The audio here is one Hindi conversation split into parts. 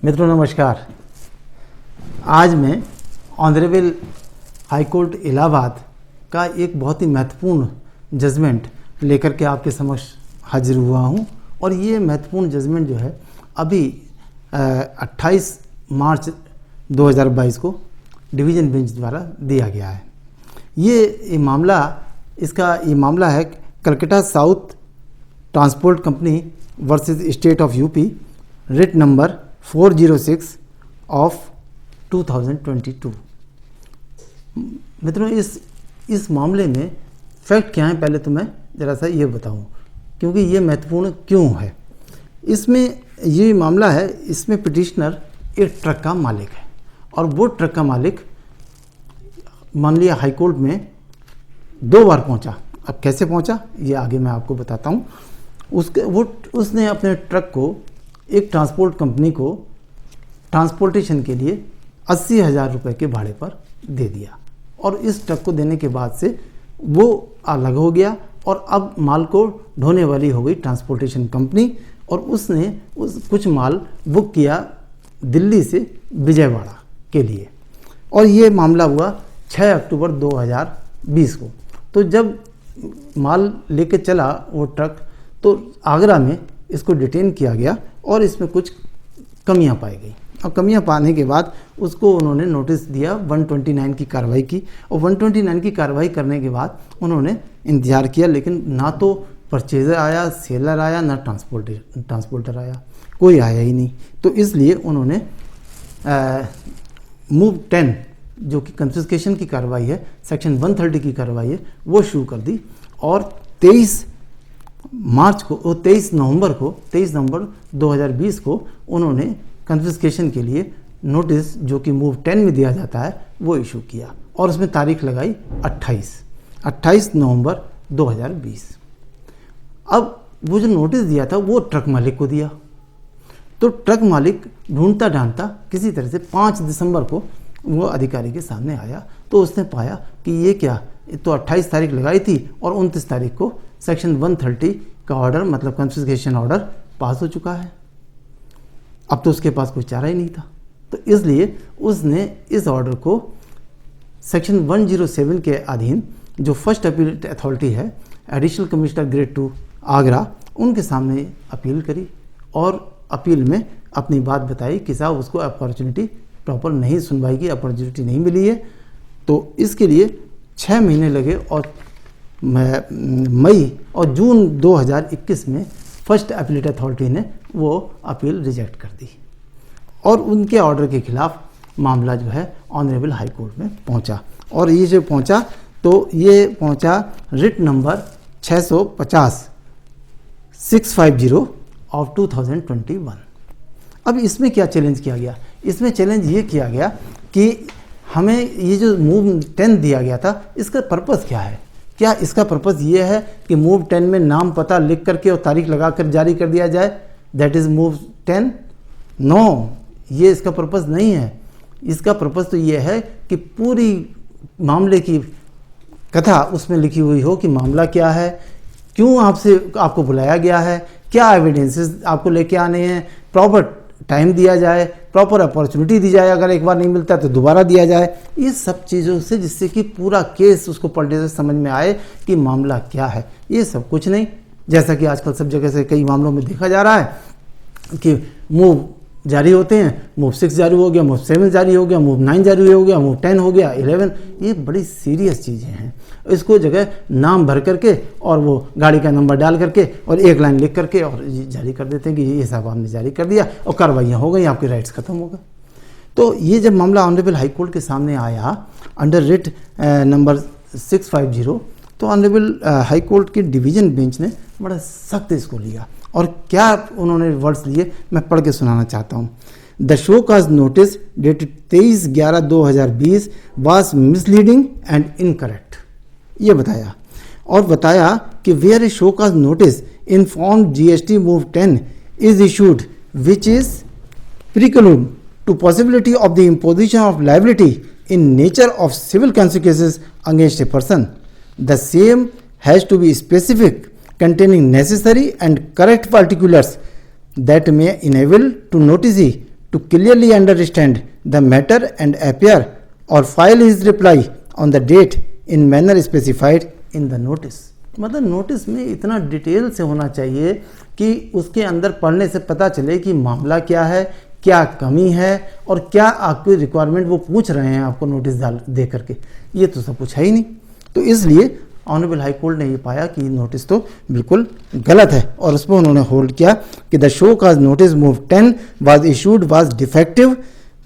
मित्रों नमस्कार। आज मैं ऑनरेबल हाई कोर्ट इलाहाबाद का एक बहुत ही महत्वपूर्ण जजमेंट लेकर के आपके समक्ष हाजिर हुआ हूं और ये महत्वपूर्ण जजमेंट जो है अभी 28 मार्च 2022 को डिवीज़न बेंच द्वारा दिया गया है। ये मामला है Calcutta south transport company versus state of UP, writ number 406 of 2022। मित्रों इस मामले में फैक्ट क्या है पहले तो मैं ज़रा सा ये बताऊं, क्योंकि ये महत्वपूर्ण क्यों है। इसमें ये मामला है, इसमें पिटिशनर एक ट्रक का मालिक है और वो ट्रक का मालिक मान लिया हाई कोर्ट में 2 बार पहुंचा। अब कैसे पहुंचा ये आगे मैं आपको बताता हूं। उसने अपने ट्रक को एक ट्रांसपोर्ट कंपनी को ट्रांसपोर्टेशन के लिए 80,000 रुपये के भाड़े पर दे दिया और इस ट्रक को देने के बाद से वो अलग हो गया और अब माल को ढोने वाली हो गई ट्रांसपोर्टेशन कंपनी और उसने कुछ माल बुक किया दिल्ली से विजयवाड़ा के लिए और ये मामला हुआ 6 अक्टूबर 2020 को। तो जब माल लेके चला वो ट्रक तो आगरा में इसको डिटेन किया गया और इसमें कुछ कमियां पाई गई और कमियां पाने के बाद उसको उन्होंने नोटिस दिया, 129 की कार्रवाई की और 129 की कार्रवाई करने के बाद उन्होंने इंतज़ार किया, लेकिन ना तो परचेज़र आया, सेलर आया, ना ट्रांसपोर्टर आया, कोई आया ही नहीं। तो इसलिए उन्होंने मूव 10 जो कि कन्फिस्केशन की कार्रवाई है, सेक्शन 130 की कार्रवाई है, वो शुरू कर दी और 23 नवंबर 2020 को उन्होंने कन्फिस्केशन के लिए नोटिस जो कि मूव 10 में दिया जाता है वो इशू किया और उसमें तारीख लगाई 28 नवंबर 2020। अब वो जो नोटिस दिया था वो ट्रक मालिक को दिया, तो ट्रक मालिक ढूंढता ढांढता किसी तरह से 5 दिसंबर को वो अधिकारी के सामने आया तो उसने पाया कि ये क्या, तो 28 तारीख लगाई थी और 29 तारीख को सेक्शन 130 का ऑर्डर मतलब कन्फिस्केशन ऑर्डर पास हो चुका है। अब तो उसके पास कोई चारा ही नहीं था, तो इसलिए उसने इस ऑर्डर को सेक्शन 107 के अधीन जो फर्स्ट अपील अथॉरिटी है, एडिशनल कमिश्नर ग्रेड 2 आगरा, उनके सामने अपील करी और अपील में अपनी बात बताई कि साहब उसको अपॉर्चुनिटी प्रॉपर नहीं सुनवाई की अपॉर्चुनिटी नहीं मिली है। तो इसके लिए 6 महीने लगे और मई और जून 2021 में फर्स्ट अपीलेट अथॉरिटी ने वो अपील रिजेक्ट कर दी और उनके ऑर्डर के खिलाफ मामला जो है ऑनरेबल हाई कोर्ट में पहुंचा और ये जो पहुंचा तो ये पहुंचा रिट नंबर 650 ऑफ 2021। अब इसमें क्या चैलेंज किया गया? इसमें चैलेंज ये किया गया कि हमें ये जो मूव 10 दिया गया था इसका पर्पस क्या है? क्या इसका पर्पस ये है कि मूव 10 में नाम पता लिख करके और तारीख लगा कर जारी कर दिया जाए, दैट इज़ मूव 10? नो, ये इसका पर्पस नहीं है। इसका पर्पस तो ये है कि पूरी मामले की कथा उसमें लिखी हुई हो कि मामला क्या है, क्यों आपको बुलाया गया है, क्या एविडेंसेस आपको लेके आने हैं, प्रॉपर टाइम दिया जाए, प्रॉपर अपॉर्चुनिटी दी जाए, अगर एक बार नहीं मिलता तो दोबारा दिया जाए, ये सब चीज़ों से जिससे कि पूरा केस उसको पढ़ने से समझ में आए कि मामला क्या है। ये सब कुछ नहीं, जैसा कि आजकल सब जगह से कई मामलों में देखा जा रहा है कि मूव जारी होते हैं, मूव 6 जारी हो गया, मूव 7 जारी हो गया, मूव 9 जारी हो गया, मूव 10 हो गया, 11। ये बड़ी सीरियस चीज़ें हैं। इसको जगह नाम भर करके और वो गाड़ी का नंबर डाल करके और एक लाइन लिख करके और जारी कर देते हैं कि ये साहब आपने जारी कर दिया और कार्रवाइयाँ हो गई, आपके राइट्स खत्म हो गए। तो ये जब मामला ऑनरेबल हाई कोर्ट के सामने आया अंडर रिट नंबर 650, तो ऑनरेबल हाई कोर्ट के डिवीज़न बेंच ने बड़ा सख्त इसको लिया और क्या उन्होंने वर्ड्स लिए मैं पढ़ के सुनाना चाहता हूँ। The show cause notice dated 23/11/2020 was misleading and incorrect, ये बताया और बताया कि where a show cause notice inform GST MOV 10 is issued which is preclude to possibility of the imposition of liability in nature of civil consequences against a person. The same has to be specific, containing necessary and correct particulars that may enable to notice to clearly understand the matter and appear or file his reply on the date in manner specified in the notice. मतलब नोटिस में इतना डिटेल से होना चाहिए कि उसके अंदर पढ़ने से पता चले कि मामला क्या है, क्या कमी है और क्या आपकी रिक्वायरमेंट वो पूछ रहे हैं आपको नोटिस दे करके। ये तो सब कुछ है ही नहीं। तो इसलिए ऑनरेबल हाई कोर्ट ने ये पाया कि नोटिस तो बिल्कुल गलत है और उस पर उन्होंने होल्ड किया कि the show cause notice move 10 was issued was defective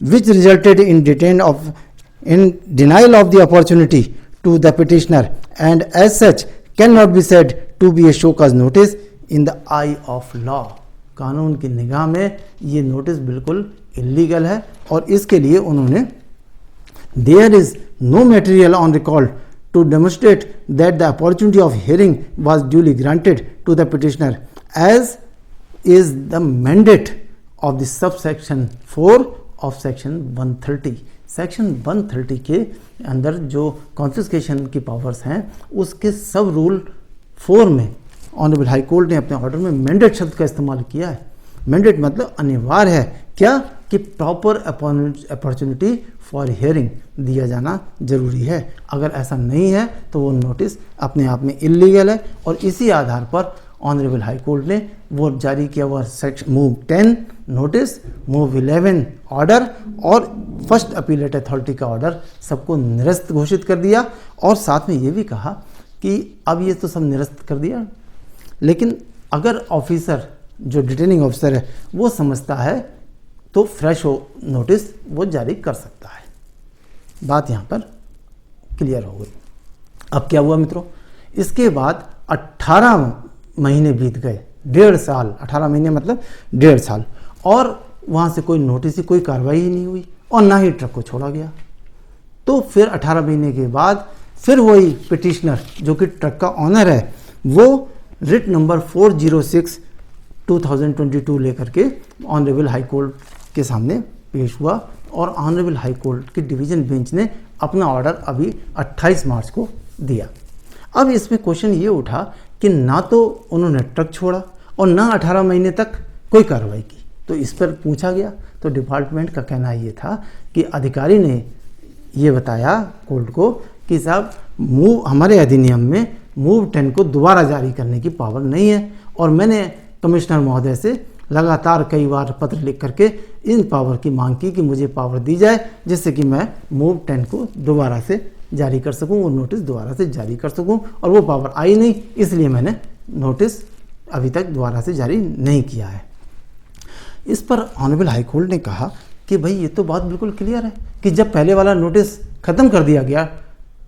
which resulted in denial of the opportunity to the petitioner and as such can not be said to be a show cause notice in the eye of law. कानून की निगाह में ये नोटिस बिल्कुल इलीगल है और इसके लिए उन्होंने there is no material on record to demonstrate that the opportunity of hearing was duly granted to the petitioner as is the mandate of the subsection 4 of section 130. Section 130 के अंदर जो कॉन्फिस्केशन की पावर्स हैं उसके सब रूल 4 में ऑनरेबल हाई कोर्ट ने अपने ऑर्डर में मैंडेट शब्द का इस्तेमाल किया है। मैंडेट मतलब अनिवार्य है, क्या कि प्रॉपर अपॉर्चुनिटी फॉर हियरिंग दिया जाना जरूरी है। अगर ऐसा नहीं है तो वो नोटिस अपने आप में इलीगल है और इसी आधार पर ऑनरेबल हाई कोर्ट ने वो जारी किया हुआ section move 10 notice, move 11 order और फर्स्ट अपीलेट अथॉरिटी का ऑर्डर सबको निरस्त घोषित कर दिया और साथ में ये भी कहा कि अब ये तो सब निरस्त कर दिया, लेकिन अगर ऑफिसर जो डिटेनिंग ऑफिसर है वो समझता है तो फ्रेश नोटिस वो जारी कर सकता है। बात यहाँ पर क्लियर हो गई। अब क्या हुआ मित्रों, इसके बाद 18 महीने बीत गए, 1.5 साल, 18 महीने मतलब 1.5 साल, और वहाँ से कोई नोटिस ही कोई कार्रवाई ही नहीं हुई और ना ही ट्रक को छोड़ा गया। तो फिर 18 महीने के बाद फिर वही पिटिशनर जो कि ट्रक का ऑनर है वो रिट नंबर 406/2022 लेकर के ऑनरेबल हाई कोर्ट के सामने पेश हुआ और ऑनरेबल हाई कोर्ट की डिवीज़न बेंच ने अपना ऑर्डर अभी 28 मार्च को दिया। अब इसमें क्वेश्चन ये उठा कि ना तो उन्होंने ट्रक छोड़ा और ना 18 महीने तक कोई कार्रवाई की। तो इस पर पूछा गया तो डिपार्टमेंट का कहना ये था कि अधिकारी ने ये बताया कोर्ट को कि साहब हमारे अधिनियम में मूव 10 को दोबारा जारी करने की पावर नहीं है और मैंने कमिश्नर महोदय से लगातार कई बार पत्र लिख करके इन पावर की मांग की कि मुझे पावर दी जाए जिससे कि मैं मूव 10 को दोबारा से जारी कर सकूं, वो नोटिस दोबारा से जारी कर सकूं, और वो पावर आई नहीं, इसलिए मैंने नोटिस अभी तक दोबारा से जारी नहीं किया है। इस पर ऑनरेबल हाई कोर्ट ने कहा कि भाई ये तो बात बिल्कुल क्लियर है कि जब पहले वाला नोटिस ख़त्म कर दिया गया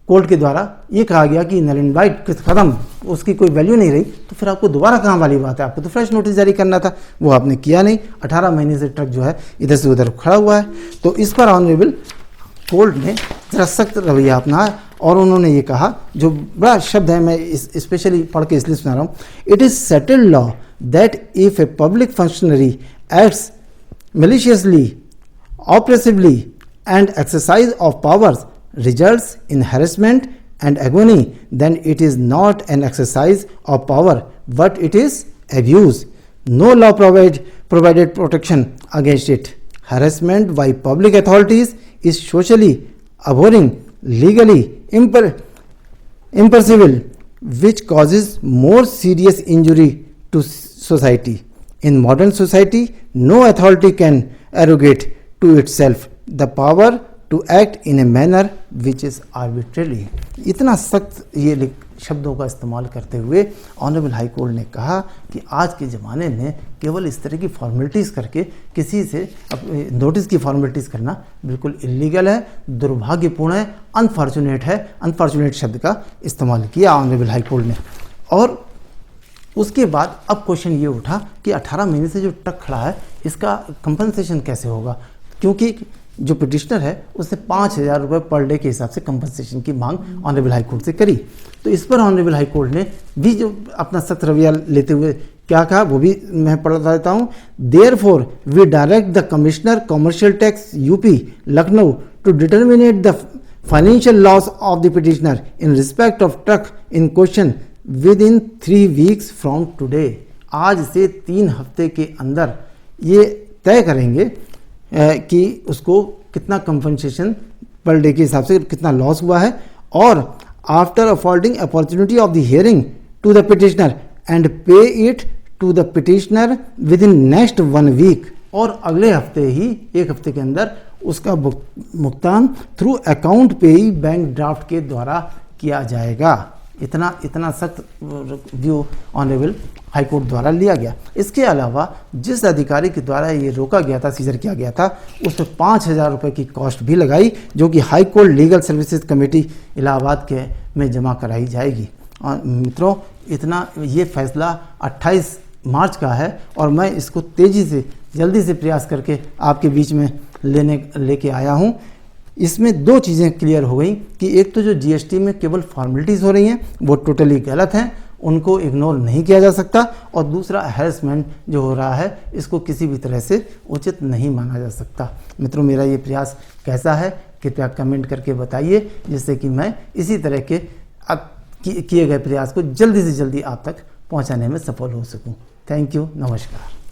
कोर्ट के द्वारा, ये कहा गया कि नल एंड वाइट ख़त्म, उसकी कोई वैल्यू नहीं रही, तो फिर आपको दोबारा कहाँ वाली बात है, आपको तो फ्रेश नोटिस जारी करना था, वो आपने किया नहीं। 18 महीने से ट्रक जो है इधर से उधर खड़ा हुआ है। तो इस पर ऑनरेबल कोर्ट ने जरा सख्त रवैया अपनाया और उन्होंने ये कहा, जो बड़ा शब्द है मैं स्पेशली पढ़ के इसलिए सुना रहा हूँ, it is settled law that if a public functionary acts maliciously, oppressively, and exercise of powers results in harassment and agony, then it is not an exercise of power, but it is abuse. No law provided protection against it. Harassment by public authorities is socially abhorring, legally impermissible, which causes more serious injury to society. In modern society, no authority can arrogate to itself the power to act in a manner which is arbitrary. इतना सख्त ये शब्दों का इस्तेमाल करते हुए ऑनरेबल हाई कोर्ट ने कहा कि आज के ज़माने में केवल इस तरह की फॉर्मेलिटीज़ करके किसी से नोटिस की फॉर्मेलिटीज़ करना बिल्कुल इलीगल है, दुर्भाग्यपूर्ण है, अनफॉर्चुनेट है। अनफॉर्चुनेट शब्द का इस्तेमाल किया ऑनरेबल हाई कोर्ट ने। और उसके बाद अब क्वेश्चन ये उठा कि 18 महीने से जो ट्रक खड़ा है इसका कंपनसेशन कैसे होगा, क्योंकि जो पिटिशनर है उसने 5,000 रुपये पर डे के हिसाब से कंपनसेशन की मांग ऑनरेबल हाई कोर्ट से करी। तो इस पर ऑनरेबल हाई कोर्ट ने भी जो अपना सख्त रवैया लेते हुए क्या कहा वो भी मैं पढ़ देता हूँ। Therefore we direct the commissioner commercial tax UP Lucknow to determinate the financial loss of the petitioner in respect of truck in question within 3 weeks from today. आज से 3 हफ्ते के अंदर ये तय करेंगे कि उसको कितना कंपनसेशन पर डे के हिसाब से कितना लॉस हुआ है, और after affording opportunity of the hearing to the petitioner and pay it to the petitioner within next 1 week, और अगले हफ्ते ही 1 हफ्ते के अंदर उसका भुगतान थ्रू अकाउंट पे ही बैंक ड्राफ्ट के द्वारा किया जाएगा। इतना सख्त व्यू ऑनरेबल हाई कोर्ट द्वारा लिया गया। इसके अलावा जिस अधिकारी के द्वारा ये रोका गया था, सीजर किया गया था, उस पर 5,000 रुपये की कॉस्ट भी लगाई, जो कि high court legal services committee Allahabad के में जमा कराई जाएगी। और मित्रों, इतना ये फैसला 28 मार्च का है, और मैं इसको तेज़ी से जल्दी से प्रयास करके आपके बीच में लेके आया हूँ। इसमें 2 चीज़ें क्लियर हो गई कि एक तो जो जीएसटी में केवल फॉर्मेलिटीज़ हो रही हैं वो टोटली गलत हैं, उनको इग्नोर नहीं किया जा सकता, और दूसरा हैरेसमेंट जो हो रहा है इसको किसी भी तरह से उचित नहीं माना जा सकता। मित्रों, मेरा ये प्रयास कैसा है कृपया कमेंट करके बताइए, जिससे कि मैं इसी तरह के किए गए प्रयास को जल्दी से जल्दी आप तक पहुंचाने में सफल हो सकूं। थैंक यू, नमस्कार।